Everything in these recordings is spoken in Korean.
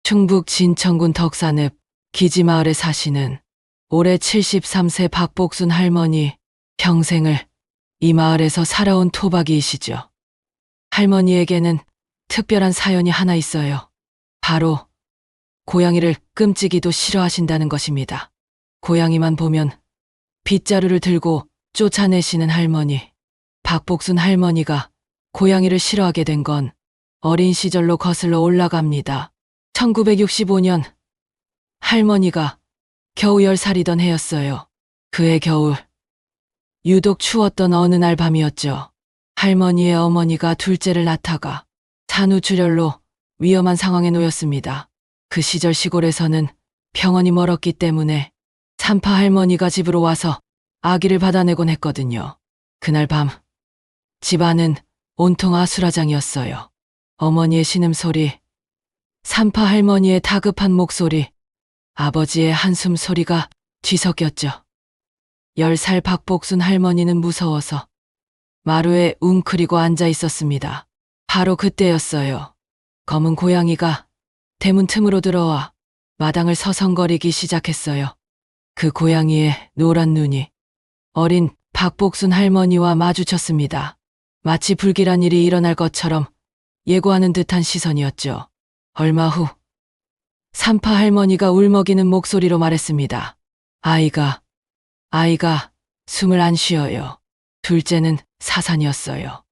충북 진천군 덕산읍 기지마을에 사시는 올해 73세 박복순 할머니, 평생을 이 마을에서 살아온 토박이이시죠. 할머니에게는 특별한 사연이 하나 있어요. 바로 고양이를 끔찍이도 싫어하신다는 것입니다. 고양이만 보면 빗자루를 들고 쫓아내시는 할머니. 박복순 할머니가 고양이를 싫어하게 된 건 어린 시절로 거슬러 올라갑니다. 1965년 할머니가 겨우 10살이던 해였어요. 그해 겨울 유독 추웠던 어느 날 밤이었죠. 할머니의 어머니가 둘째를 낳다가 산후출혈로 위험한 상황에 놓였습니다. 그 시절 시골에서는 병원이 멀었기 때문에 산파 할머니가 집으로 와서 아기를 받아내곤 했거든요. 그날 밤 집안은 온통 아수라장이었어요. 어머니의 신음소리, 산파 할머니의 다급한 목소리, 아버지의 한숨 소리가 뒤섞였죠. 10살 박복순 할머니는 무서워서 마루에 웅크리고 앉아 있었습니다. 바로 그때였어요. 검은 고양이가 대문 틈으로 들어와 마당을 서성거리기 시작했어요. 그 고양이의 노란 눈이 어린 박복순 할머니와 마주쳤습니다. 마치 불길한 일이 일어날 것처럼 예고하는 듯한 시선이었죠. 얼마 후 산파 할머니가 울먹이는 목소리로 말했습니다. 아이가 숨을 안 쉬어요. 둘째는 사산이었어요.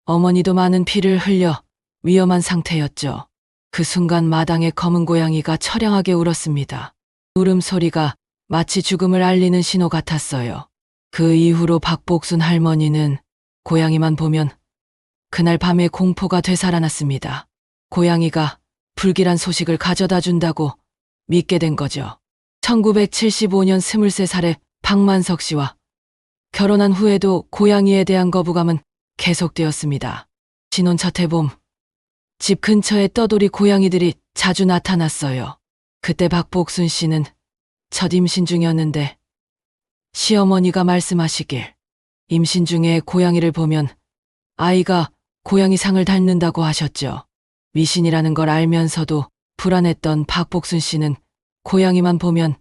어머니도 많은 피를 흘려 위험한 상태였죠. 그 순간 마당에 검은 고양이가 처량하게 울었습니다. 울음소리가 마치 죽음을 알리는 신호 같았어요. 그 이후로 박복순 할머니는 고양이만 보면 그날 밤에 공포가 되살아났습니다. 고양이가 불길한 소식을 가져다 준다고 믿게 된 거죠. 1975년 23살의 박만석 씨와 결혼한 후에도 고양이에 대한 거부감은 계속되었습니다. 신혼 첫 해봄, 집 근처에 떠돌이 고양이들이 자주 나타났어요. 그때 박복순 씨는 첫 임신 중이었는데 시어머니가 말씀하시길 임신 중에 고양이를 보면 아이가 고양이 상을 닮는다고 하셨죠. 미신이라는 걸 알면서도 불안했던 박복순 씨는 고양이만 보면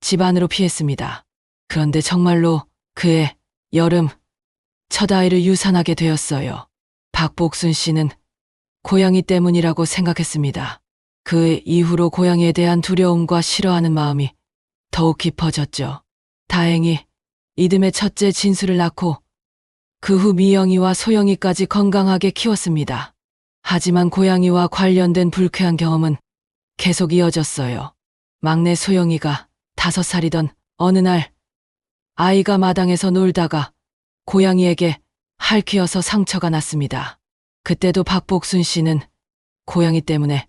집 안으로 피했습니다. 그런데 정말로 그해 여름 첫 아이를 유산하게 되었어요. 박복순 씨는 고양이 때문이라고 생각했습니다. 그 이후로 고양이에 대한 두려움과 싫어하는 마음이 더욱 깊어졌죠. 다행히 이듬해 첫째 진수를 낳고 그 후 미영이와 소영이까지 건강하게 키웠습니다. 하지만 고양이와 관련된 불쾌한 경험은 계속 이어졌어요. 막내 소영이가 5살이던 어느 날 아이가 마당에서 놀다가 고양이에게 핥히어서 상처가 났습니다. 그때도 박복순 씨는 고양이 때문에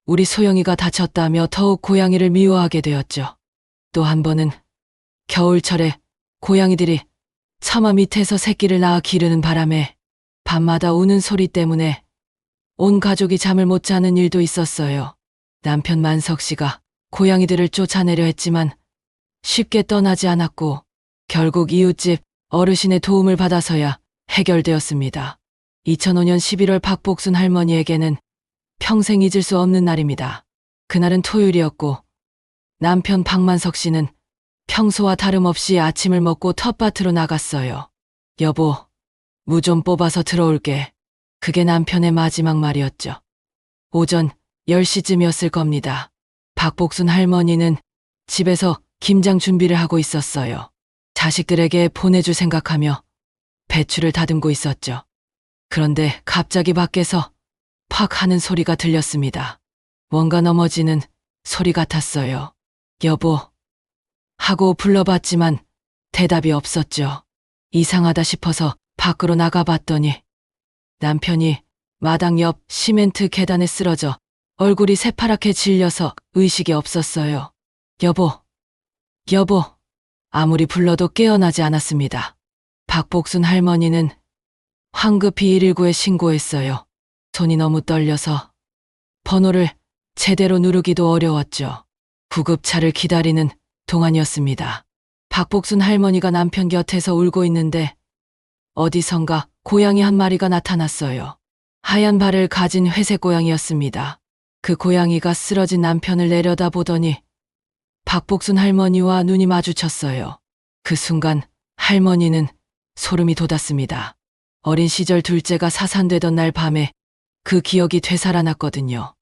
우리 소영이가 다쳤다며 더욱 고양이를 미워하게 되었죠. 또 한 번은 겨울철에 고양이들이 처마 밑에서 새끼를 낳아 기르는 바람에 밤마다 우는 소리 때문에 온 가족이 잠을 못 자는 일도 있었어요. 남편 만석 씨가 고양이들을 쫓아내려 했지만 쉽게 떠나지 않았고 결국 이웃집 어르신의 도움을 받아서야 해결되었습니다. 2005년 11월 박복순 할머니에게는 평생 잊을 수 없는 날입니다. 그날은 토요일이었고 남편 박만석 씨는 평소와 다름없이 아침을 먹고 텃밭으로 나갔어요. 여보, 무 좀 뽑아서 들어올게. 그게 남편의 마지막 말이었죠. 오전 10시쯤이었을 겁니다. 박복순 할머니는 집에서 김장 준비를 하고 있었어요. 자식들에게 보내줄 생각하며 배추를 다듬고 있었죠. 그런데 갑자기 밖에서 팍 하는 소리가 들렸습니다. 뭔가 넘어지는 소리 같았어요. 여보 하고 불러봤지만 대답이 없었죠. 이상하다 싶어서 밖으로 나가봤더니 남편이 마당 옆 시멘트 계단에 쓰러져 얼굴이 새파랗게 질려서 의식이 없었어요. 여보, 아무리 불러도 깨어나지 않았습니다. 박복순 할머니는 황급히 119에 신고했어요. 손이 너무 떨려서 번호를 제대로 누르기도 어려웠죠. 구급차를 기다리는 동안이었습니다. 박복순 할머니가 남편 곁에서 울고 있는데 어디선가 고양이 한 마리가 나타났어요. 하얀 발을 가진 회색 고양이였습니다. 그 고양이가 쓰러진 남편을 내려다보더니 박복순 할머니와 눈이 마주쳤어요. 그 순간 할머니는 소름이 돋았습니다. 어린 시절 둘째가 사산되던 날 밤에 그 기억이 되살아났거든요.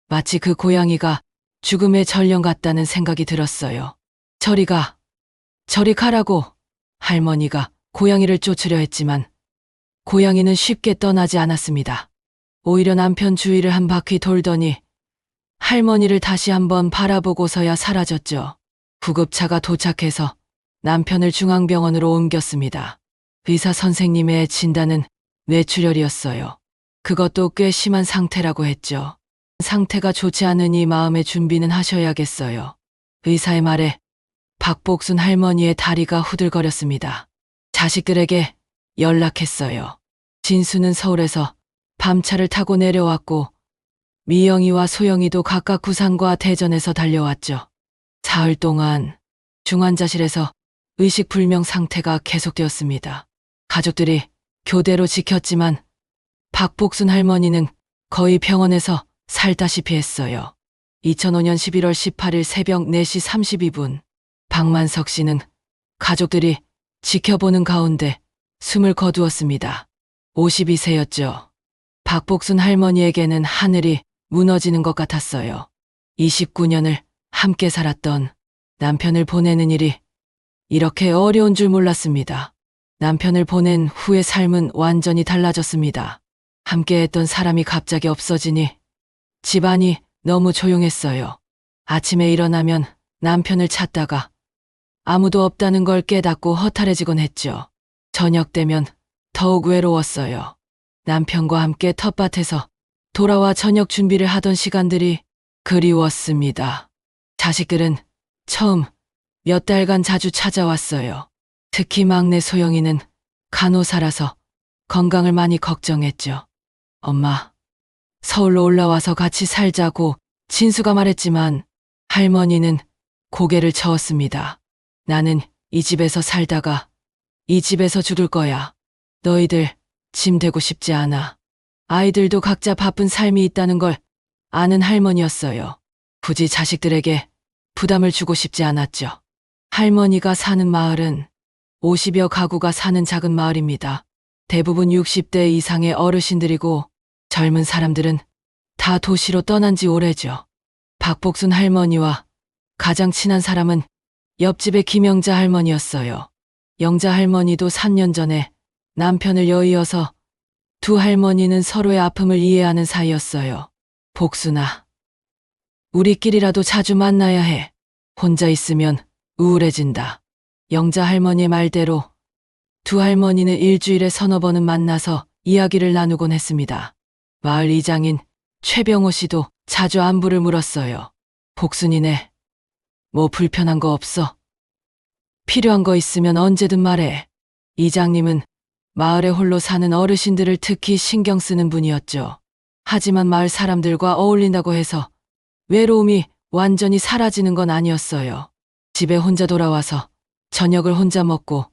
마치 그 고양이가 죽음의 전령 같다는 생각이 들었어요. 저리 가, 저리 가라고 할머니가 고양이를 쫓으려 했지만 고양이는 쉽게 떠나지 않았습니다. 오히려 남편 주위를 한 바퀴 돌더니 할머니를 다시 한번 바라보고서야 사라졌죠. 구급차가 도착해서 남편을 중앙병원으로 옮겼습니다. 의사 선생님의 진단은 뇌출혈이었어요. 그것도 꽤 심한 상태라고 했죠. 상태가 좋지 않으니 마음의 준비는 하셔야겠어요. 의사의 말에 박복순 할머니의 다리가 후들거렸습니다. 자식들에게 연락했어요. 진수는 서울에서 밤차를 타고 내려왔고 미영이와 소영이도 각각 부산과 대전에서 달려왔죠. 사흘 동안 중환자실에서 의식불명 상태가 계속되었습니다. 가족들이 교대로 지켰지만 박복순 할머니는 거의 병원에서 살다시피 했어요. 2005년 11월 18일 새벽 4시 32분 박만석 씨는 가족들이 지켜보는 가운데 숨을 거두었습니다. 52세였죠. 박복순 할머니에게는 하늘이 무너지는 것 같았어요. 29년을 함께 살았던 남편을 보내는 일이 이렇게 어려운 줄 몰랐습니다. 남편을 보낸 후의 삶은 완전히 달라졌습니다. 함께했던 사람이 갑자기 없어지니 집안이 너무 조용했어요. 아침에 일어나면 남편을 찾다가 아무도 없다는 걸 깨닫고 허탈해지곤 했죠. 저녁 되면 더욱 외로웠어요. 남편과 함께 텃밭에서 돌아와 저녁 준비를 하던 시간들이 그리웠습니다. 자식들은 처음 몇 달간 자주 찾아왔어요. 특히 막내 소영이는 간호사라서 건강을 많이 걱정했죠. 엄마, 서울로 올라와서 같이 살자고 진수가 말했지만 할머니는 고개를 저었습니다. 나는 이 집에서 살다가 이 집에서 죽을 거야. 너희들 짐 되고 싶지 않아. 아이들도 각자 바쁜 삶이 있다는 걸 아는 할머니였어요. 굳이 자식들에게 부담을 주고 싶지 않았죠. 할머니가 사는 마을은 50여 가구가 사는 작은 마을입니다. 대부분 60대 이상의 어르신들이고 젊은 사람들은 다 도시로 떠난 지 오래죠. 박복순 할머니와 가장 친한 사람은 옆집의 김영자 할머니였어요. 영자 할머니도 3년 전에 남편을 여의어서 두 할머니는 서로의 아픔을 이해하는 사이였어요. 복순아, 우리끼리라도 자주 만나야 해. 혼자 있으면 우울해진다. 영자 할머니의 말대로 두 할머니는 일주일에 서너 번은 만나서 이야기를 나누곤 했습니다. 마을 이장인 최병호 씨도 자주 안부를 물었어요. 복순이네, 뭐 불편한 거 없어? 필요한 거 있으면 언제든 말해. 이장님은 마을에 홀로 사는 어르신들을 특히 신경 쓰는 분이었죠. 하지만 마을 사람들과 어울린다고 해서 외로움이 완전히 사라지는 건 아니었어요. 집에 혼자 돌아와서 저녁을 혼자 먹고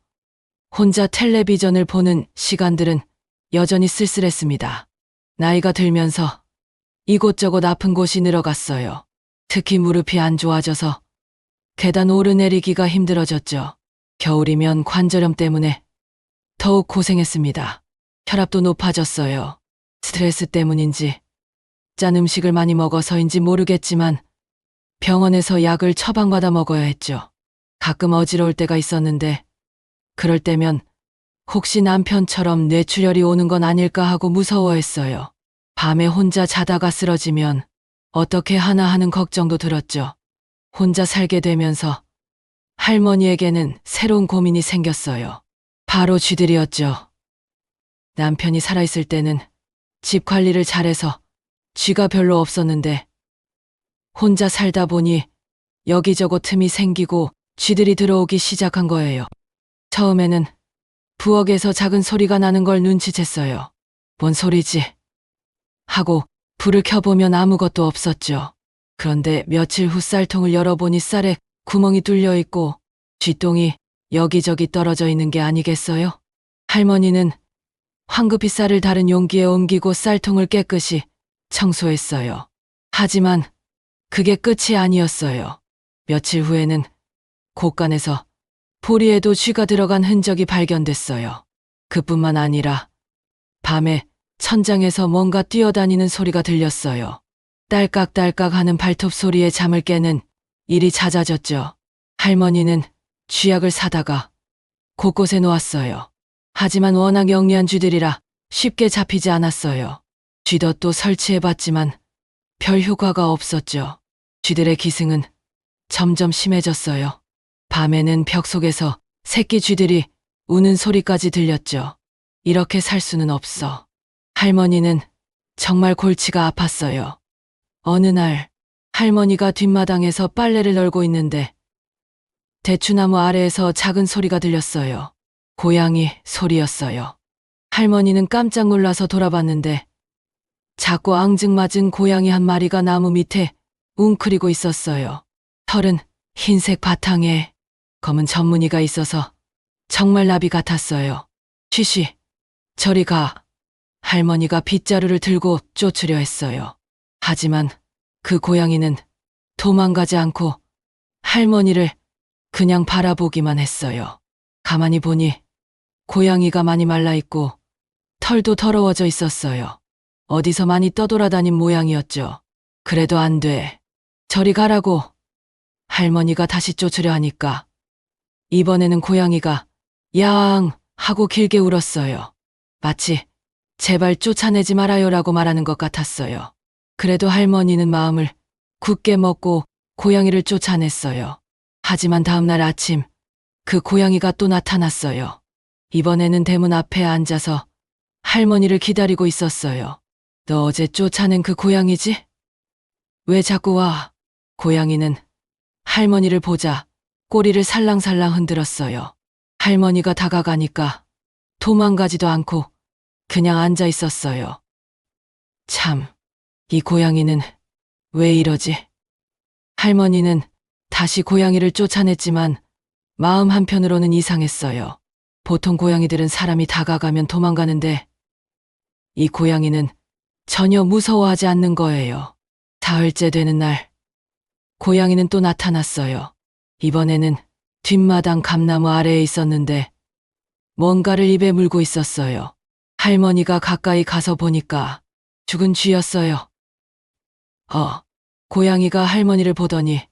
혼자 텔레비전을 보는 시간들은 여전히 쓸쓸했습니다. 나이가 들면서 이곳저곳 아픈 곳이 늘어갔어요. 특히 무릎이 안 좋아져서 계단 오르내리기가 힘들어졌죠. 겨울이면 관절염 때문에 더욱 고생했습니다. 혈압도 높아졌어요. 스트레스 때문인지 짠 음식을 많이 먹어서인지 모르겠지만 병원에서 약을 처방받아 먹어야 했죠. 가끔 어지러울 때가 있었는데 그럴 때면 혹시 남편처럼 뇌출혈이 오는 건 아닐까 하고 무서워했어요. 밤에 혼자 자다가 쓰러지면 어떻게 하나 하는 걱정도 들었죠. 혼자 살게 되면서 할머니에게는 새로운 고민이 생겼어요. 바로 쥐들이었죠. 남편이 살아있을 때는 집 관리를 잘해서 쥐가 별로 없었는데 혼자 살다 보니 여기저기 틈이 생기고 쥐들이 들어오기 시작한 거예요. 처음에는 부엌에서 작은 소리가 나는 걸 눈치챘어요. 뭔 소리지? 하고 불을 켜보면 아무것도 없었죠. 그런데 며칠 후 쌀통을 열어보니 쌀에 구멍이 뚫려 있고 쥐똥이 여기저기 떨어져 있는 게 아니겠어요? 할머니는 황급히 쌀을 다른 용기에 옮기고 쌀통을 깨끗이 청소했어요. 하지만 그게 끝이 아니었어요. 며칠 후에는 곳간에서 보리에도 쥐가 들어간 흔적이 발견됐어요. 그뿐만 아니라 밤에 천장에서 뭔가 뛰어다니는 소리가 들렸어요. 딸깍딸깍 하는 발톱 소리에 잠을 깨는 일이 잦아졌죠. 할머니는 쥐약을 사다가 곳곳에 놓았어요. 하지만 워낙 영리한 쥐들이라 쉽게 잡히지 않았어요. 쥐덫도 설치해봤지만 별 효과가 없었죠. 쥐들의 기승은 점점 심해졌어요. 밤에는 벽 속에서 새끼 쥐들이 우는 소리까지 들렸죠. 이렇게 살 수는 없어. 할머니는 정말 골치가 아팠어요. 어느 날 할머니가 뒷마당에서 빨래를 널고 있는데 대추나무 아래에서 작은 소리가 들렸어요. 고양이 소리였어요. 할머니는 깜짝 놀라서 돌아봤는데 작고 앙증맞은 고양이 한 마리가 나무 밑에 웅크리고 있었어요. 털은 흰색 바탕에 검은 점무늬가 있어서 정말 나비 같았어요. 쉬쉬, 저리 가. 할머니가 빗자루를 들고 쫓으려 했어요. 하지만 그 고양이는 도망가지 않고 할머니를 그냥 바라보기만 했어요. 가만히 보니 고양이가 많이 말라있고 털도 더러워져 있었어요. 어디서 많이 떠돌아다닌 모양이었죠. 그래도 안 돼. 저리 가라고. 할머니가 다시 쫓으려 하니까 이번에는 고양이가 야앙 하고 길게 울었어요. 마치 제발 쫓아내지 말아요라고 말하는 것 같았어요. 그래도 할머니는 마음을 굳게 먹고 고양이를 쫓아냈어요. 하지만 다음날 아침 그 고양이가 또 나타났어요. 이번에는 대문 앞에 앉아서 할머니를 기다리고 있었어요. 너 어제 쫓아낸 그 고양이지? 왜 자꾸 와? 고양이는 할머니를 보자 꼬리를 살랑살랑 흔들었어요. 할머니가 다가가니까 도망가지도 않고 그냥 앉아 있었어요. 참, 이 고양이는 왜 이러지? 할머니는 다시 고양이를 쫓아냈지만 마음 한편으로는 이상했어요. 보통 고양이들은 사람이 다가가면 도망가는데 이 고양이는 전혀 무서워하지 않는 거예요. 사흘째 되는 날, 고양이는 또 나타났어요. 이번에는 뒷마당 감나무 아래에 있었는데 뭔가를 입에 물고 있었어요. 할머니가 가까이 가서 보니까 죽은 쥐였어요. 고양이가 할머니를 보더니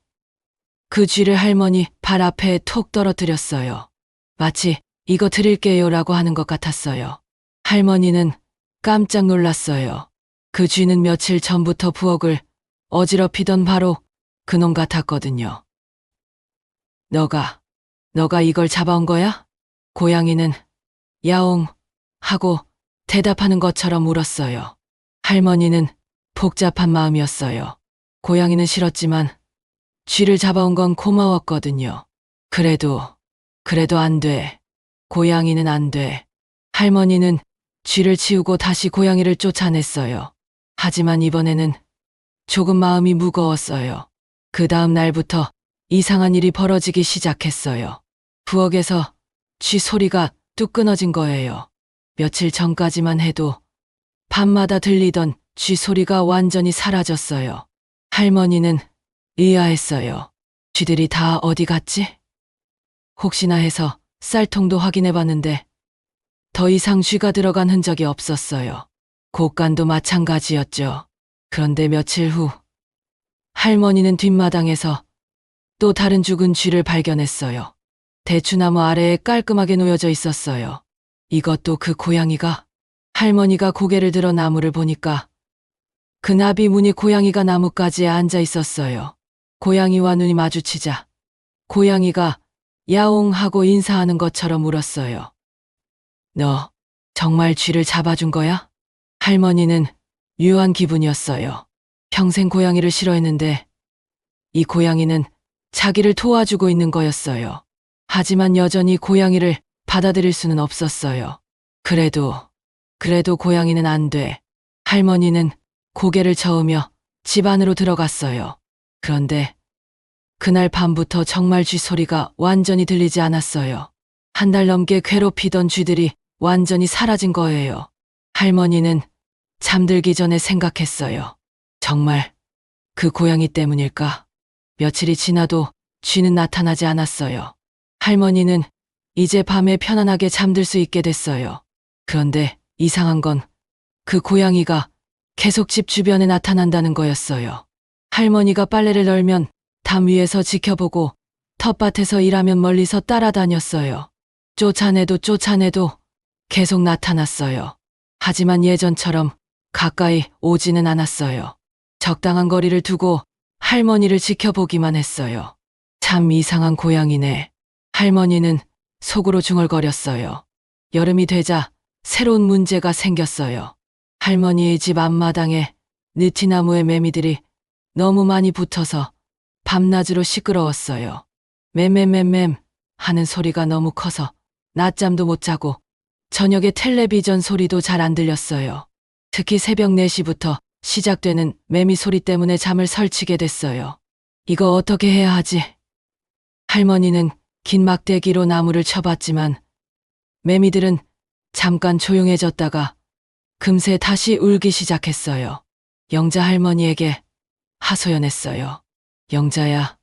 그 쥐를 할머니 발 앞에 톡 떨어뜨렸어요. 마치 이거 드릴게요라고 하는 것 같았어요. 할머니는 깜짝 놀랐어요. 그 쥐는 며칠 전부터 부엌을 어지럽히던 바로 그놈 같았거든요. 너가 이걸 잡아온 거야? 고양이는 야옹 하고 대답하는 것처럼 울었어요. 할머니는 복잡한 마음이었어요. 고양이는 싫었지만 쥐를 잡아온 건 고마웠거든요. 그래도 안 돼. 고양이는 안 돼. 할머니는 쥐를 치우고 다시 고양이를 쫓아냈어요. 하지만 이번에는 조금 마음이 무거웠어요. 그 다음 날부터 이상한 일이 벌어지기 시작했어요. 부엌에서 쥐 소리가 뚝 끊어진 거예요. 며칠 전까지만 해도 밤마다 들리던 쥐 소리가 완전히 사라졌어요. 할머니는 의아했어요. 쥐들이 다 어디 갔지? 혹시나 해서 쌀통도 확인해봤는데 더 이상 쥐가 들어간 흔적이 없었어요. 곳간도 마찬가지였죠. 그런데 며칠 후 할머니는 뒷마당에서 또 다른 죽은 쥐를 발견했어요. 대추나무 아래에 깔끔하게 놓여져 있었어요. 이것도 그 고양이가? 할머니가 고개를 들어 나무를 보니까 그 나비 무늬 고양이가 나뭇가지에 앉아 있었어요. 고양이와 눈이 마주치자 고양이가 야옹 하고 인사하는 것처럼 울었어요. 너 정말 쥐를 잡아준 거야? 할머니는 묘한 기분이었어요. 평생 고양이를 싫어했는데 이 고양이는 자기를 도와주고 있는 거였어요. 하지만 여전히 고양이를 받아들일 수는 없었어요. 그래도 고양이는 안 돼. 할머니는 고개를 저으며 집 안으로 들어갔어요. 그런데 그날 밤부터 정말 쥐 소리가 완전히 들리지 않았어요. 한 달 넘게 괴롭히던 쥐들이 완전히 사라진 거예요. 할머니는 잠들기 전에 생각했어요. 정말 그 고양이 때문일까? 며칠이 지나도 쥐는 나타나지 않았어요. 할머니는 이제 밤에 편안하게 잠들 수 있게 됐어요. 그런데 이상한 건 그 고양이가 계속 집 주변에 나타난다는 거였어요. 할머니가 빨래를 널면 담 위에서 지켜보고 텃밭에서 일하면 멀리서 따라다녔어요. 쫓아내도 계속 나타났어요. 하지만 예전처럼 가까이 오지는 않았어요. 적당한 거리를 두고 할머니를 지켜보기만 했어요. 참 이상한 고양이네. 할머니는 속으로 중얼거렸어요. 여름이 되자 새로운 문제가 생겼어요. 할머니의 집 앞마당에 느티나무에 매미들이 너무 많이 붙어서 밤낮으로 시끄러웠어요. 맴맴맴맴 하는 소리가 너무 커서 낮잠도 못 자고 저녁에 텔레비전 소리도 잘 안 들렸어요. 특히 새벽 4시부터 시작되는 매미 소리 때문에 잠을 설치게 됐어요. 이거 어떻게 해야 하지? 할머니는 긴 막대기로 나무를 쳐봤지만 매미들은 잠깐 조용해졌다가 금세 다시 울기 시작했어요. 영자 할머니에게 하소연했어요. 영자야,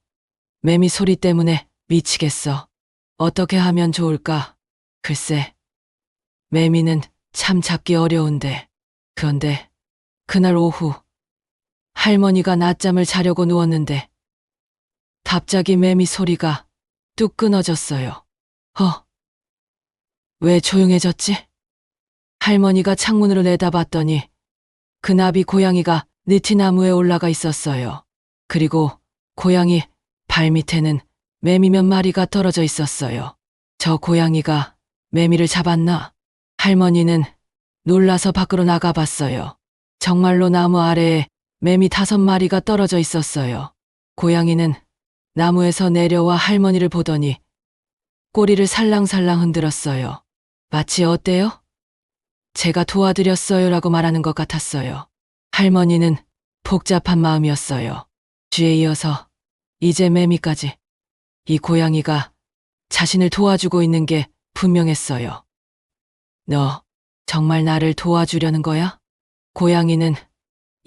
매미 소리 때문에 미치겠어. 어떻게 하면 좋을까? 글쎄, 매미는 참 잡기 어려운데. 그런데 그날 오후 할머니가 낮잠을 자려고 누웠는데 갑자기 매미 소리가 뚝 끊어졌어요. 왜 조용해졌지? 할머니가 창문으로 내다봤더니 그 나비 고양이가 느티나무에 올라가 있었어요. 그리고 고양이 발밑에는 매미 몇 마리가 떨어져 있었어요. 저 고양이가 매미를 잡았나? 할머니는 놀라서 밖으로 나가봤어요. 정말로 나무 아래에 매미 5마리가 떨어져 있었어요. 고양이는 나무에서 내려와 할머니를 보더니 꼬리를 살랑살랑 흔들었어요. 마치 어때요? 제가 도와드렸어요라고 말하는 것 같았어요. 할머니는 복잡한 마음이었어요. 쥐에 이어서 이제 매미까지. 이 고양이가 자신을 도와주고 있는 게 분명했어요. 너 정말 나를 도와주려는 거야? 고양이는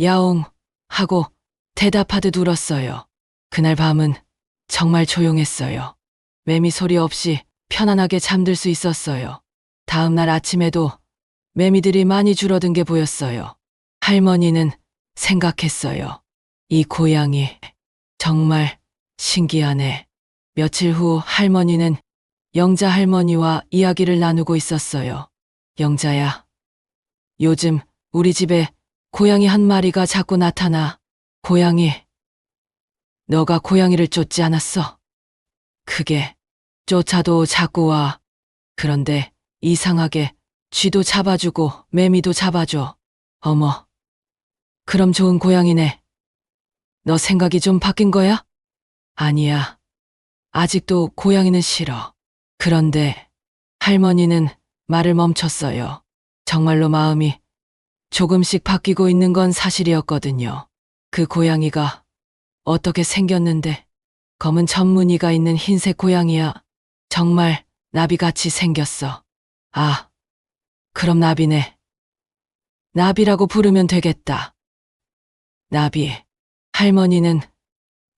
야옹 하고 대답하듯 울었어요. 그날 밤은 정말 조용했어요. 매미 소리 없이 편안하게 잠들 수 있었어요. 다음 날 아침에도 매미들이 많이 줄어든 게 보였어요. 할머니는 생각했어요. 이 고양이 정말 신기하네. 며칠 후 할머니는 영자 할머니와 이야기를 나누고 있었어요. 영자야, 요즘 우리 집에 고양이 한 마리가 자꾸 나타나. 고양이, 너가 고양이를 쫓지 않았어? 그게 쫓아도 자꾸 와. 그런데 이상하게 쥐도 잡아주고 매미도 잡아줘. 어머, 그럼 좋은 고양이네. 너 생각이 좀 바뀐 거야? 아니야. 아직도 고양이는 싫어. 그런데 할머니는 말을 멈췄어요. 정말로 마음이 조금씩 바뀌고 있는 건 사실이었거든요. 그 고양이가 어떻게 생겼는데? 검은 점무늬가 있는 흰색 고양이야. 정말 나비같이 생겼어. 아, 그럼 나비네. 나비라고 부르면 되겠다. 나비. 할머니는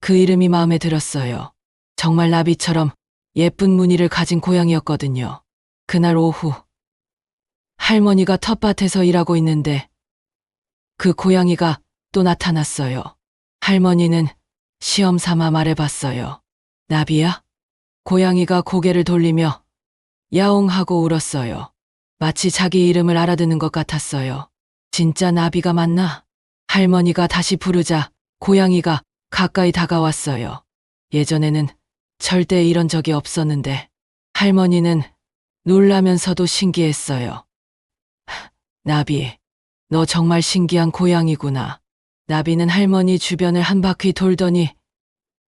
그 이름이 마음에 들었어요. 정말 나비처럼 예쁜 무늬를 가진 고양이였거든요. 그날 오후 할머니가 텃밭에서 일하고 있는데 그 고양이가 또 나타났어요. 할머니는 시험 삼아 말해봤어요. 나비야? 고양이가 고개를 돌리며 야옹하고 울었어요. 마치 자기 이름을 알아듣는 것 같았어요. 진짜 나비가 맞나? 할머니가 다시 부르자 고양이가 가까이 다가왔어요. 예전에는 절대 이런 적이 없었는데 할머니는 놀라면서도 신기했어요. 나비, 너 정말 신기한 고양이구나. 나비는 할머니 주변을 한 바퀴 돌더니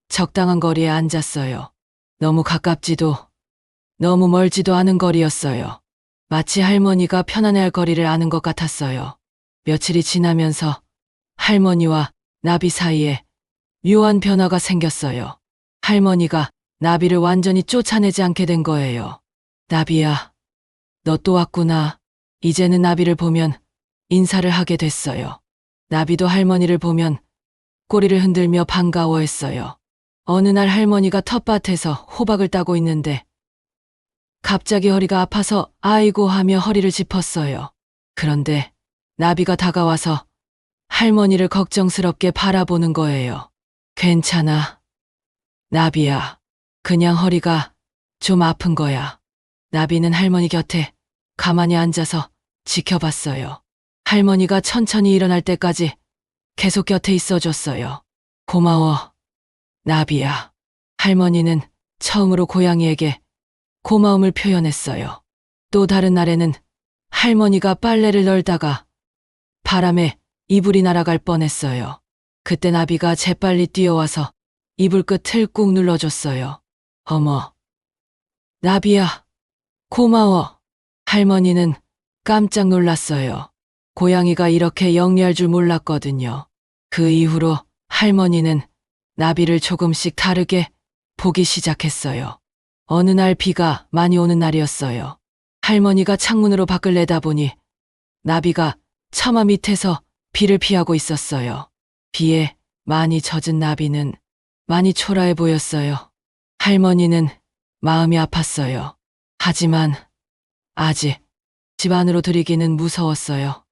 적당한 거리에 앉았어요. 너무 가깝지도 너무 멀지도 않은 거리였어요. 마치 할머니가 편안해할 거리를 아는 것 같았어요. 며칠이 지나면서 할머니와 나비 사이에 묘한 변화가 생겼어요. 할머니가 나비를 완전히 쫓아내지 않게 된 거예요. 나비야, 너 또 왔구나. 이제는 나비를 보면 인사를 하게 됐어요. 나비도 할머니를 보면 꼬리를 흔들며 반가워했어요. 어느 날 할머니가 텃밭에서 호박을 따고 있는데 갑자기 허리가 아파서 아이고 하며 허리를 짚었어요. 그런데 나비가 다가와서 할머니를 걱정스럽게 바라보는 거예요. 괜찮아, 나비야. 그냥 허리가 좀 아픈 거야. 나비는 할머니 곁에 가만히 앉아서 지켜봤어요. 할머니가 천천히 일어날 때까지 계속 곁에 있어줬어요. 고마워, 나비야. 할머니는 처음으로 고양이에게 고마움을 표현했어요. 또 다른 날에는 할머니가 빨래를 널다가 바람에 이불이 날아갈 뻔했어요. 그때 나비가 재빨리 뛰어와서 이불 끝을 꾹 눌러줬어요. 어머, 나비야, 고마워. 할머니는 깜짝 놀랐어요. 고양이가 이렇게 영리할 줄 몰랐거든요. 그 이후로 할머니는 나비를 조금씩 다르게 보기 시작했어요. 어느 날 비가 많이 오는 날이었어요. 할머니가 창문으로 밖을 내다보니 나비가 처마 밑에서 비를 피하고 있었어요. 비에 많이 젖은 나비는 많이 초라해 보였어요. 할머니는 마음이 아팠어요. 하지만 아직 집 안으로 들이기는 무서웠어요.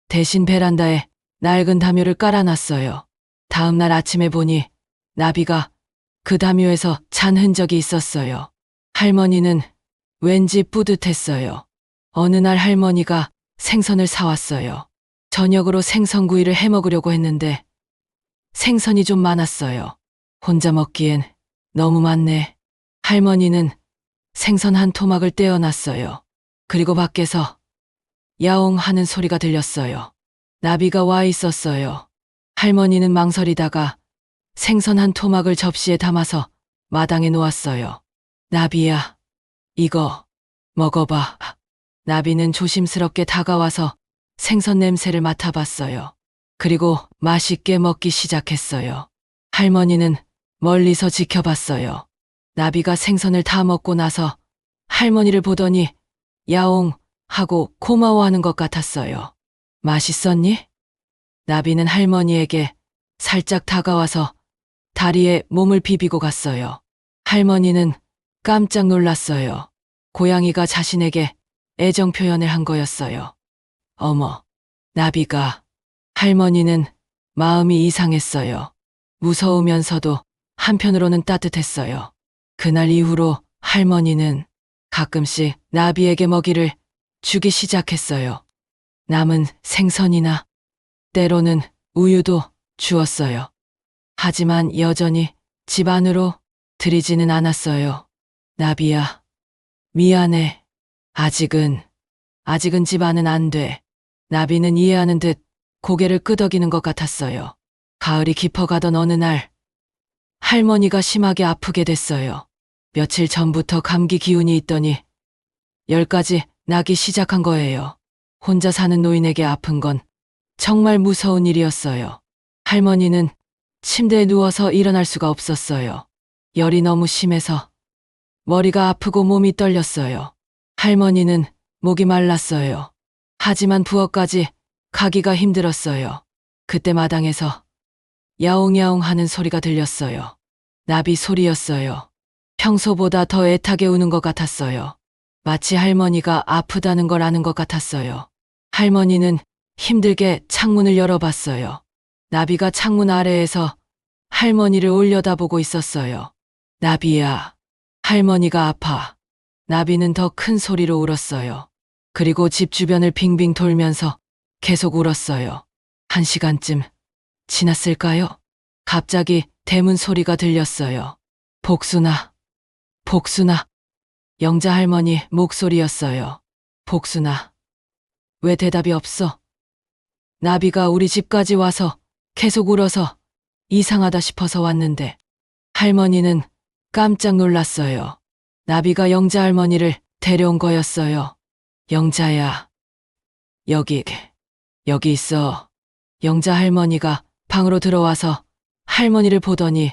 대신 베란다에 낡은 담요를 깔아놨어요. 다음 날 아침에 보니 나비가 그 담요에서 잔 흔적이 있었어요. 할머니는 왠지 뿌듯했어요. 어느 날 할머니가 생선을 사왔어요. 저녁으로 생선구이를 해 먹으려고 했는데 생선이 좀 많았어요. 혼자 먹기엔 너무 많네. 할머니는 생선 한 토막을 떼어놨어요. 그리고 밖에서 야옹 하는 소리가 들렸어요. 나비가 와 있었어요. 할머니는 망설이다가 생선 한 토막을 접시에 담아서 마당에 놓았어요. 나비야, 이거 먹어봐. 나비는 조심스럽게 다가와서 생선 냄새를 맡아봤어요. 그리고 맛있게 먹기 시작했어요. 할머니는 멀리서 지켜봤어요. 나비가 생선을 다 먹고 나서 할머니를 보더니 야옹 하고 고마워하는 것 같았어요. 맛있었니? 나비는 할머니에게 살짝 다가와서 다리에 몸을 비비고 갔어요. 할머니는 깜짝 놀랐어요. 고양이가 자신에게 애정 표현을 한 거였어요. 어머, 나비가. 할머니는 마음이 이상했어요. 무서우면서도 한편으로는 따뜻했어요. 그날 이후로 할머니는 가끔씩 나비에게 먹이를 주기 시작했어요. 남은 생선이나 때로는 우유도 주었어요. 하지만 여전히 집 안으로 들이지는 않았어요. 나비야, 미안해. 아직은 집 안은 안 돼. 나비는 이해하는 듯 고개를 끄덕이는 것 같았어요. 가을이 깊어가던 어느 날 할머니가 심하게 아프게 됐어요. 며칠 전부터 감기 기운이 있더니 열까지 나기 시작한 거예요. 혼자 사는 노인에게 아픈 건 정말 무서운 일이었어요. 할머니는 침대에 누워서 일어날 수가 없었어요. 열이 너무 심해서 머리가 아프고 몸이 떨렸어요. 할머니는 목이 말랐어요. 하지만 부엌까지 가기가 힘들었어요. 그때 마당에서 야옹야옹 하는 소리가 들렸어요. 나비 소리였어요. 평소보다 더 애타게 우는 것 같았어요. 마치 할머니가 아프다는 걸 아는 것 같았어요. 할머니는 힘들게 창문을 열어봤어요. 나비가 창문 아래에서 할머니를 올려다보고 있었어요. 나비야, 할머니가 아파. 나비는 더 큰 소리로 울었어요. 그리고 집 주변을 빙빙 돌면서 계속 울었어요. 1시간쯤 지났을까요? 갑자기 대문 소리가 들렸어요. 복순아, 복순아. 영자 할머니 목소리였어요. 복순아, 왜 대답이 없어? 나비가 우리 집까지 와서 계속 울어서 이상하다 싶어서 왔는데. 할머니는 깜짝 놀랐어요. 나비가 영자 할머니를 데려온 거였어요. 영자야, 여기 있어. 영자 할머니가 방으로 들어와서 할머니를 보더니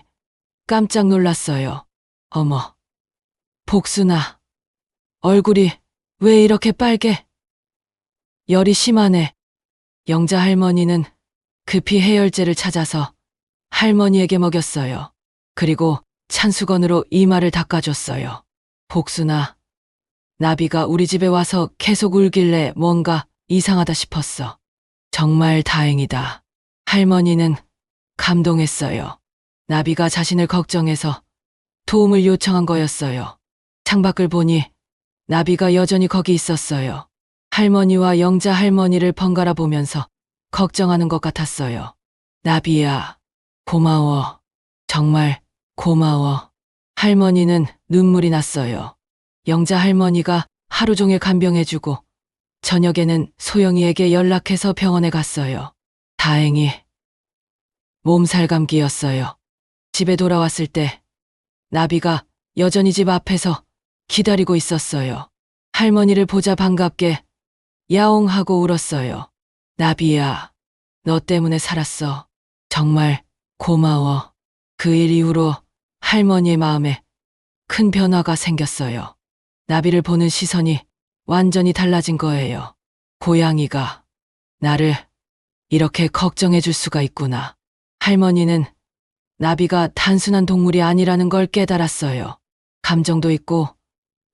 깜짝 놀랐어요. 어머, 복순아, 얼굴이 왜 이렇게 빨개? 열이 심하네. 영자 할머니는 급히 해열제를 찾아서 할머니에게 먹였어요. 그리고 찬수건으로 이마를 닦아줬어요. 복순아, 나비가 우리 집에 와서 계속 울길래 뭔가 이상하다 싶었어. 정말 다행이다. 할머니는 감동했어요. 나비가 자신을 걱정해서 도움을 요청한 거였어요. 창밖을 보니 나비가 여전히 거기 있었어요. 할머니와 영자 할머니를 번갈아 보면서 걱정하는 것 같았어요. 나비야, 고마워. 정말 고마워. 할머니는 눈물이 났어요. 영자 할머니가 하루 종일 간병해주고 저녁에는 소영이에게 연락해서 병원에 갔어요. 다행히 몸살 감기였어요. 집에 돌아왔을 때 나비가 여전히 집 앞에서 기다리고 있었어요. 할머니를 보자 반갑게 야옹하고 울었어요. 나비야, 너 때문에 살았어. 정말 고마워. 그 일 이후로 할머니의 마음에 큰 변화가 생겼어요. 나비를 보는 시선이 완전히 달라진 거예요. 고양이가 나를 이렇게 걱정해 줄 수가 있구나. 할머니는 나비가 단순한 동물이 아니라는 걸 깨달았어요. 감정도 있고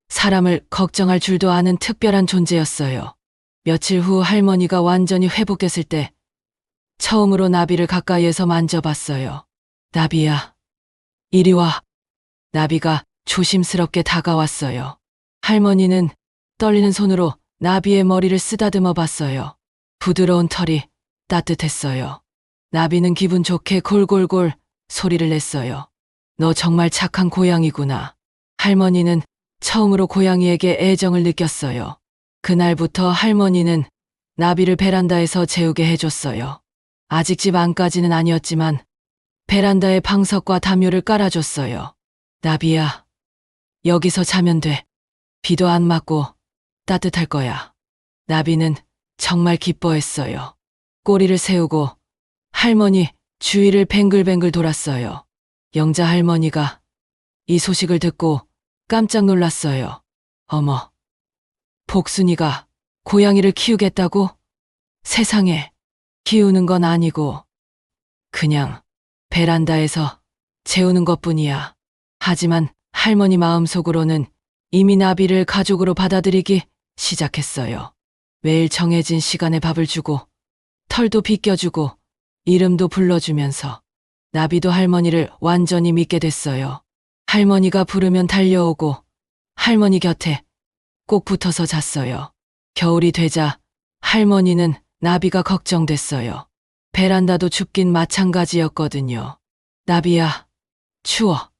사람을 걱정할 줄도 아는 특별한 존재였어요. 며칠 후 할머니가 완전히 회복했을 때 처음으로 나비를 가까이에서 만져봤어요. 나비야, 이리 와. 나비가 조심스럽게 다가왔어요. 할머니는 떨리는 손으로 나비의 머리를 쓰다듬어 봤어요. 부드러운 털이 따뜻했어요. 나비는 기분 좋게 골골골 소리를 냈어요. 너 정말 착한 고양이구나. 할머니는 처음으로 고양이에게 애정을 느꼈어요. 그날부터 할머니는 나비를 베란다에서 재우게 해줬어요. 아직 집 안까지는 아니었지만 베란다에 방석과 담요를 깔아줬어요. 나비야, 여기서 자면 돼. 비도 안 맞고 따뜻할 거야. 나비는 정말 기뻐했어요. 꼬리를 세우고 할머니 주위를 뱅글뱅글 돌았어요. 영자 할머니가 이 소식을 듣고 깜짝 놀랐어요. 어머, 복순이가 고양이를 키우겠다고? 세상에, 키우는 건 아니고 그냥 베란다에서 재우는 것뿐이야. 하지만 할머니 마음속으로는 이미 나비를 가족으로 받아들이기 시작했어요. 매일 정해진 시간에 밥을 주고 털도 빗겨주고 이름도 불러주면서 나비도 할머니를 완전히 믿게 됐어요. 할머니가 부르면 달려오고 할머니 곁에 꼭 붙어서 잤어요. 겨울이 되자 할머니는 나비가 걱정됐어요. 베란다도 춥긴 마찬가지였거든요. 나비야, 추워.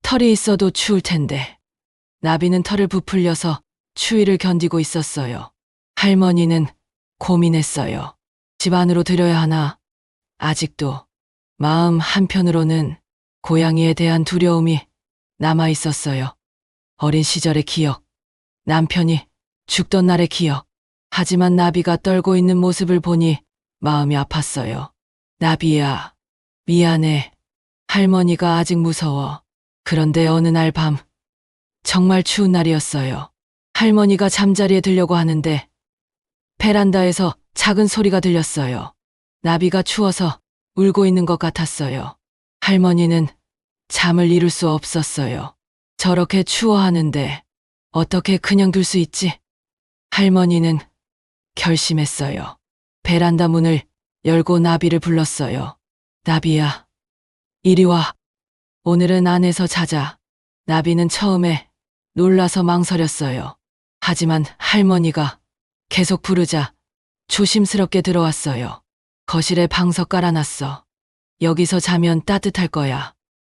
털이 있어도 추울 텐데. 나비는 털을 부풀려서 추위를 견디고 있었어요. 할머니는 고민했어요. 집 안으로 들여야 하나? 아직도 마음 한편으로는 고양이에 대한 두려움이 남아 있었어요. 어린 시절의 기억, 남편이 죽던 날의 기억. 하지만 나비가 떨고 있는 모습을 보니 마음이 아팠어요. 나비야, 미안해. 할머니가 아직 무서워. 그런데 어느 날 밤, 정말 추운 날이었어요. 할머니가 잠자리에 들려고 하는데 베란다에서 작은 소리가 들렸어요. 나비가 추워서 울고 있는 것 같았어요. 할머니는 잠을 이룰 수 없었어요. 저렇게 추워하는데 어떻게 그냥 둘 수 있지? 할머니는 결심했어요. 베란다 문을 열고 나비를 불렀어요. 나비야, 이리 와. 오늘은 안에서 자자. 나비는 처음에 놀라서 망설였어요. 하지만 할머니가 계속 부르자 조심스럽게 들어왔어요. 거실에 방석 깔아놨어. 여기서 자면 따뜻할 거야.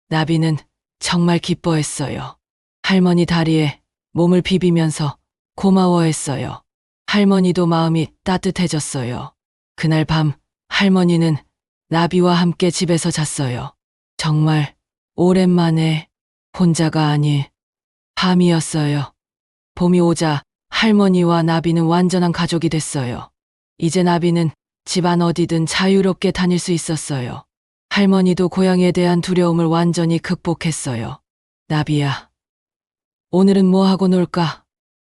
나비는 정말 기뻐했어요. 할머니 다리에 몸을 비비면서 고마워했어요. 할머니도 마음이 따뜻해졌어요. 그날 밤 할머니는 나비와 함께 집에서 잤어요. 정말 오랜만에 혼자가 아닌 밤이었어요. 봄이 오자 할머니와 나비는 완전한 가족이 됐어요. 이제 나비는 집안 어디든 자유롭게 다닐 수 있었어요. 할머니도 고양이에 대한 두려움을 완전히 극복했어요. 나비야, 오늘은 뭐 하고 놀까?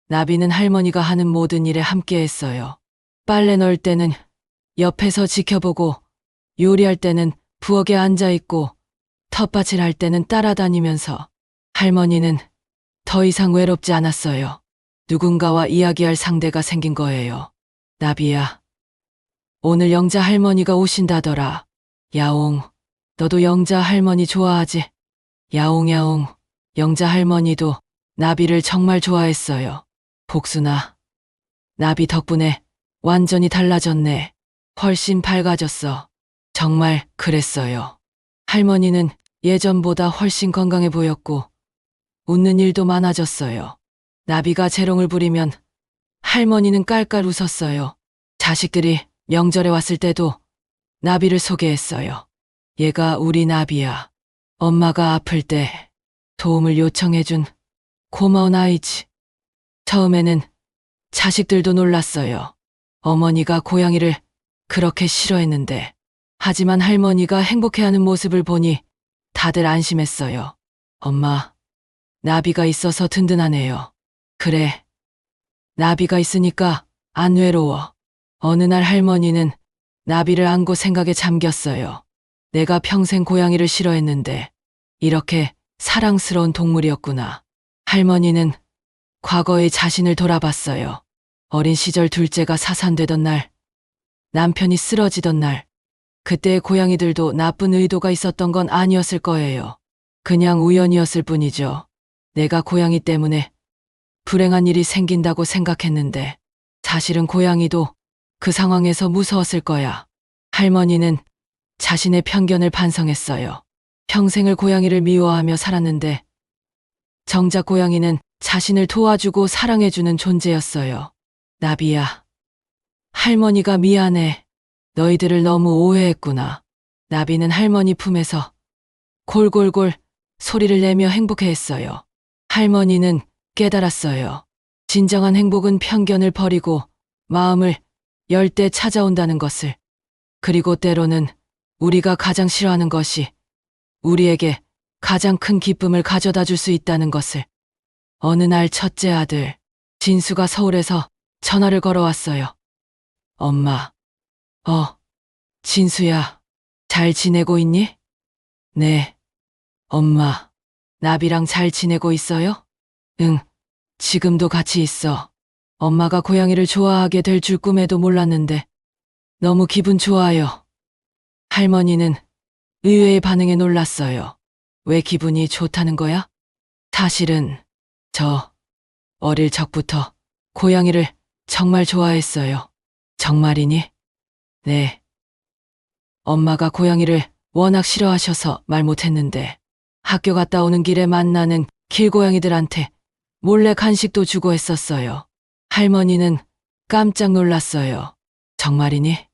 나비는 할머니가 하는 모든 일에 함께 했어요. 빨래 넣을 때는 옆에서 지켜보고 요리할 때는 부엌에 앉아 있고 텃밭을 할 때는 따라다니면서 할머니는 더 이상 외롭지 않았어요. 누군가와 이야기할 상대가 생긴 거예요. 나비야, 오늘 영자 할머니가 오신다더라. 야옹, 너도 영자 할머니 좋아하지? 야옹야옹, 영자 할머니도 나비를 정말 좋아했어요. 복순아, 나비 덕분에 완전히 달라졌네. 훨씬 밝아졌어. 정말 그랬어요. 할머니는 예전보다 훨씬 건강해 보였고 웃는 일도 많아졌어요. 나비가 재롱을 부리면 할머니는 깔깔 웃었어요. 자식들이 명절에 왔을 때도 나비를 소개했어요. 얘가 우리 나비야. 엄마가 아플 때 도움을 요청해준 고마운 아이지. 처음에는 자식들도 놀랐어요. 어머니가 고양이를 그렇게 싫어했는데. 하지만 할머니가 행복해하는 모습을 보니 다들 안심했어요. 엄마, 나비가 있어서 든든하네요. 그래, 나비가 있으니까 안 외로워. 어느 날 할머니는 나비를 안고 생각에 잠겼어요. 내가 평생 고양이를 싫어했는데 이렇게 사랑스러운 동물이었구나. 할머니는 과거의 자신을 돌아봤어요. 어린 시절 둘째가 사산되던 날, 남편이 쓰러지던 날, 그때의 고양이들도 나쁜 의도가 있었던 건 아니었을 거예요. 그냥 우연이었을 뿐이죠. 내가 고양이 때문에 불행한 일이 생긴다고 생각했는데 사실은 고양이도 그 상황에서 무서웠을 거야. 할머니는 자신의 편견을 반성했어요. 평생을 고양이를 미워하며 살았는데 정작 고양이는 자신을 도와주고 사랑해주는 존재였어요. 나비야, 할머니가 미안해. 너희들을 너무 오해했구나. 나비는 할머니 품에서 골골골 소리를 내며 행복해했어요. 할머니는 깨달았어요. 진정한 행복은 편견을 버리고 마음을 열 때 찾아온다는 것을. 그리고 때로는 우리가 가장 싫어하는 것이 우리에게 가장 큰 기쁨을 가져다 줄 수 있다는 것을. 어느 날 첫째 아들 진수가 서울에서 전화를 걸어왔어요. 엄마, 진수야, 잘 지내고 있니? 네, 엄마, 나비랑 잘 지내고 있어요? 응, 지금도 같이 있어. 엄마가 고양이를 좋아하게 될 줄 꿈에도 몰랐는데 너무 기분 좋아요. 할머니는 의외의 반응에 놀랐어요. 왜 기분이 좋다는 거야? 사실은 저 어릴 적부터 고양이를 정말 좋아했어요. 정말이니? 네. 엄마가 고양이를 워낙 싫어하셔서 말 못했는데 학교 갔다 오는 길에 만나는 길고양이들한테 몰래 간식도 주고 했었어요. 할머니는 깜짝 놀랐어요. 정말이니?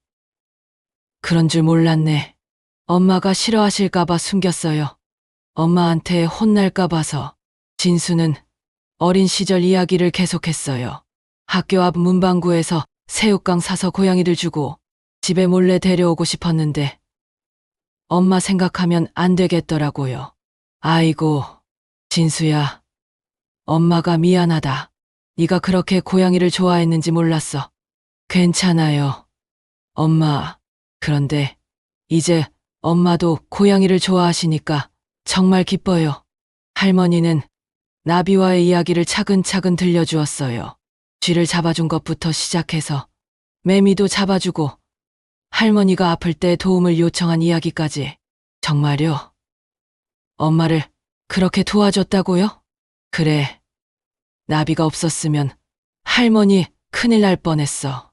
그런 줄 몰랐네. 엄마가 싫어하실까봐 숨겼어요. 엄마한테 혼날까 봐서. 진수는 어린 시절 이야기를 계속했어요. 학교 앞 문방구에서 새우깡 사서 고양이들 주고 집에 몰래 데려오고 싶었는데 엄마 생각하면 안 되겠더라고요. 아이고, 진수야. 엄마가 미안하다. 네가 그렇게 고양이를 좋아했는지 몰랐어. 괜찮아요. 엄마, 그런데 이제 엄마도 고양이를 좋아하시니까 정말 기뻐요. 할머니는 나비와의 이야기를 차근차근 들려주었어요. 쥐를 잡아준 것부터 시작해서 매미도 잡아주고 할머니가 아플 때 도움을 요청한 이야기까지. 정말요? 엄마를 그렇게 도와줬다고요? 그래. 나비가 없었으면 할머니 큰일 날 뻔했어.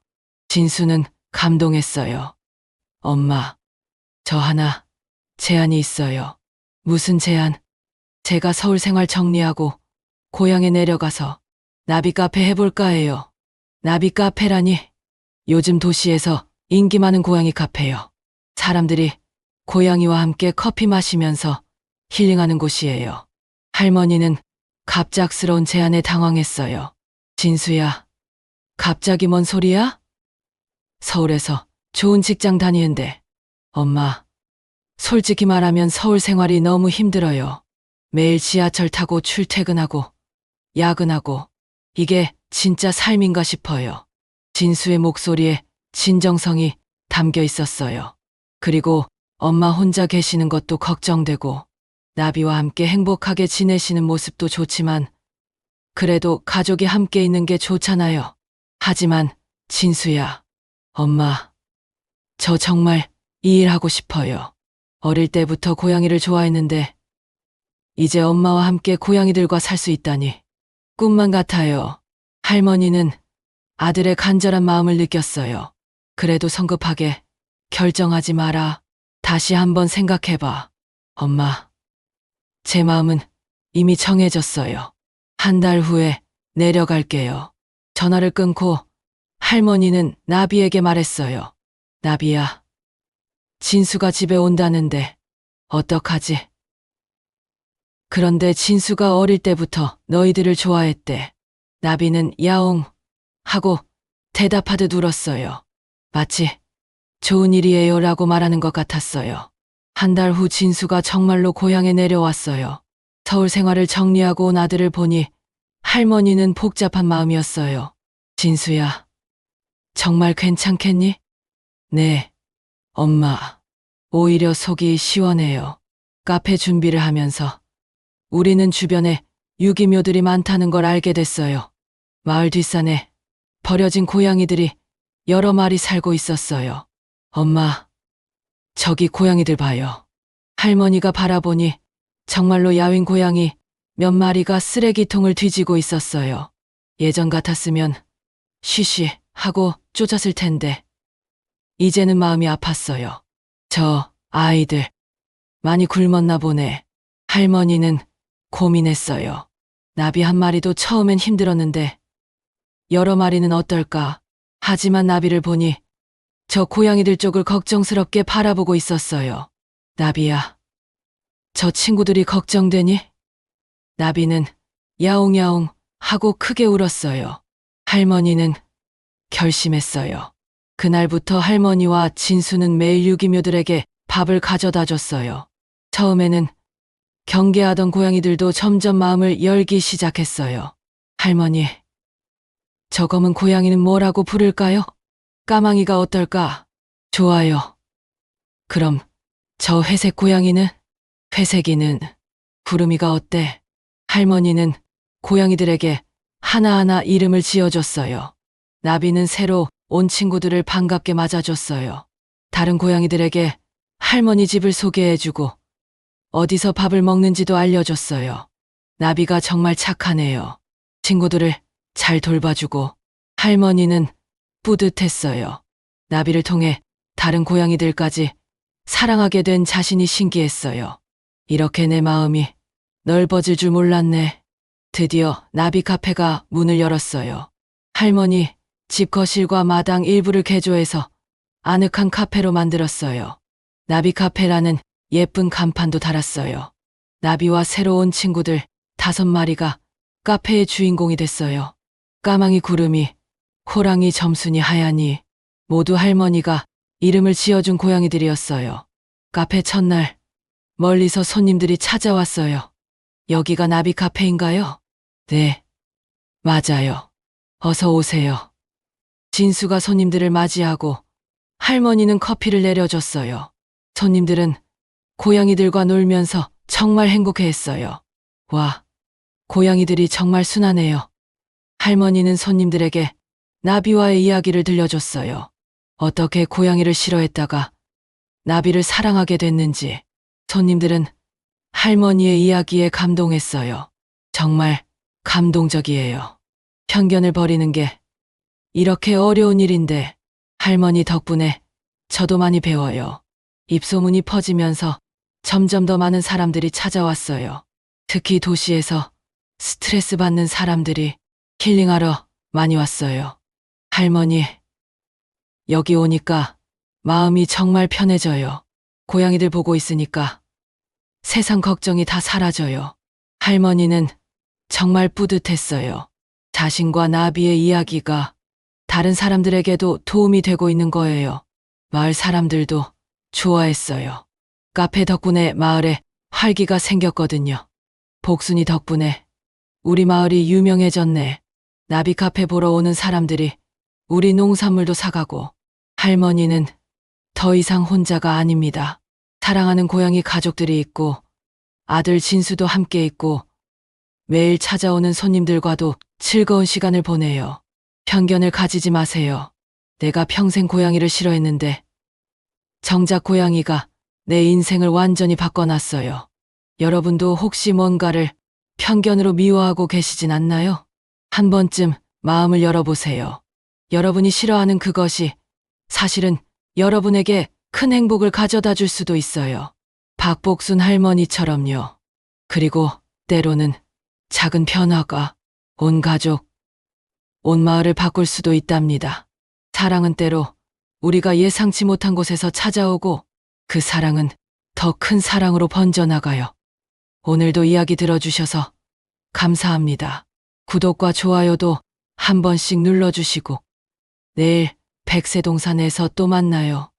진수는 감동했어요. 엄마, 저 하나 제안이 있어요. 무슨 제안? 제가 서울 생활 정리하고 고향에 내려가서 나비 카페 해볼까 해요. 나비 카페라니? 요즘 도시에서 인기 많은 고양이 카페요. 사람들이 고양이와 함께 커피 마시면서 힐링하는 곳이에요. 할머니는 갑작스러운 제안에 당황했어요. 진수야, 갑자기 뭔 소리야? 서울에서 좋은 직장 다니는데. 엄마, 솔직히 말하면 서울 생활이 너무 힘들어요. 매일 지하철 타고 출퇴근하고 야근하고 이게 진짜 삶인가 싶어요. 진수의 목소리에 진정성이 담겨 있었어요. 그리고 엄마 혼자 계시는 것도 걱정되고 나비와 함께 행복하게 지내시는 모습도 좋지만 그래도 가족이 함께 있는 게 좋잖아요. 하지만 진수야, 엄마, 저 정말 이 일 하고 싶어요. 어릴 때부터 고양이를 좋아했는데 이제 엄마와 함께 고양이들과 살 수 있다니 꿈만 같아요. 할머니는 아들의 간절한 마음을 느꼈어요. 그래도 성급하게 결정하지 마라. 다시 한번 생각해봐. 엄마, 제 마음은 이미 정해졌어요. 한 달 후에 내려갈게요. 전화를 끊고 할머니는 나비에게 말했어요. 나비야, 진수가 집에 온다는데 어떡하지? 그런데 진수가 어릴 때부터 너희들을 좋아했대. 나비는 야옹 하고 대답하듯 울었어요. 마치 좋은 일이에요 라고 말하는 것 같았어요. 한 달 후 진수가 정말로 고향에 내려왔어요. 서울 생활을 정리하고 온 아들을 보니 할머니는 복잡한 마음이었어요. 진수야, 정말 괜찮겠니? 네, 엄마. 오히려 속이 시원해요. 카페 준비를 하면서 우리는 주변에 유기묘들이 많다는 걸 알게 됐어요. 마을 뒷산에 버려진 고양이들이 여러 마리 살고 있었어요. 엄마, 저기 고양이들 봐요. 할머니가 바라보니 정말로 야윈 고양이 몇 마리가 쓰레기통을 뒤지고 있었어요. 예전 같았으면 쉬쉬 하고 쫓았을 텐데 이제는 마음이 아팠어요. 저 아이들 많이 굶었나 보네. 할머니는 고민했어요. 나비 한 마리도 처음엔 힘들었는데 여러 마리는 어떨까? 하지만 나비를 보니 저 고양이들 쪽을 걱정스럽게 바라보고 있었어요. 나비야, 저 친구들이 걱정되니? 나비는 야옹야옹 하고 크게 울었어요. 할머니는 결심했어요. 그날부터 할머니와 진수는 매일 유기묘들에게 밥을 가져다 줬어요. 처음에는 경계하던 고양이들도 점점 마음을 열기 시작했어요. 할머니, 저 검은 고양이는 뭐라고 부를까요? 까망이가 어떨까? 좋아요. 그럼 저 회색 고양이는? 회색이는 구름이가 어때? 할머니는 고양이들에게 하나하나 이름을 지어줬어요. 나비는 새로 온 친구들을 반갑게 맞아줬어요. 다른 고양이들에게 할머니 집을 소개해주고 어디서 밥을 먹는지도 알려줬어요. 나비가 정말 착하네요. 친구들을 잘 돌봐주고 할머니는 뿌듯했어요. 나비를 통해 다른 고양이들까지 사랑하게 된 자신이 신기했어요. 이렇게 내 마음이 넓어질 줄 몰랐네. 드디어 나비 카페가 문을 열었어요. 할머니 집 거실과 마당 일부를 개조해서 아늑한 카페로 만들었어요. 나비 카페라는 예쁜 간판도 달았어요. 나비와 새로 온 친구들 5마리가 카페의 주인공이 됐어요. 까망이 구름이, 호랑이 점순이 하얀이 모두 할머니가 이름을 지어준 고양이들이었어요. 카페 첫날 멀리서 손님들이 찾아왔어요. 여기가 나비 카페인가요? 네, 맞아요. 어서 오세요. 진수가 손님들을 맞이하고 할머니는 커피를 내려줬어요. 손님들은 고양이들과 놀면서 정말 행복해했어요. 와, 고양이들이 정말 순하네요. 할머니는 손님들에게 나비와의 이야기를 들려줬어요. 어떻게 고양이를 싫어했다가 나비를 사랑하게 됐는지. 손님들은 할머니의 이야기에 감동했어요. 정말 감동적이에요. 편견을 버리는 게 이렇게 어려운 일인데 할머니 덕분에 저도 많이 배워요. 입소문이 퍼지면서 점점 더 많은 사람들이 찾아왔어요. 특히 도시에서 스트레스 받는 사람들이 힐링하러 많이 왔어요. 할머니, 여기 오니까 마음이 정말 편해져요. 고양이들 보고 있으니까 세상 걱정이 다 사라져요. 할머니는 정말 뿌듯했어요. 자신과 나비의 이야기가 다른 사람들에게도 도움이 되고 있는 거예요. 마을 사람들도 좋아했어요. 카페 덕분에 마을에 활기가 생겼거든요. 복순이 덕분에 우리 마을이 유명해졌네. 나비 카페 보러 오는 사람들이 우리 농산물도 사가고 할머니는 더 이상 혼자가 아닙니다. 사랑하는 고양이 가족들이 있고 아들 진수도 함께 있고 매일 찾아오는 손님들과도 즐거운 시간을 보내요. 편견을 가지지 마세요. 내가 평생 고양이를 싫어했는데 정작 고양이가 내 인생을 완전히 바꿔놨어요. 여러분도 혹시 뭔가를 편견으로 미워하고 계시진 않나요? 한 번쯤 마음을 열어보세요. 여러분이 싫어하는 그것이 사실은 여러분에게 큰 행복을 가져다 줄 수도 있어요. 박복순 할머니처럼요. 그리고 때로는 작은 변화가 온 가족, 온 마을을 바꿀 수도 있답니다. 사랑은 때로 우리가 예상치 못한 곳에서 찾아오고 그 사랑은 더 큰 사랑으로 번져나가요. 오늘도 이야기 들어주셔서 감사합니다. 구독과 좋아요도 한 번씩 눌러주시고 내일 백세동산에서 또 만나요.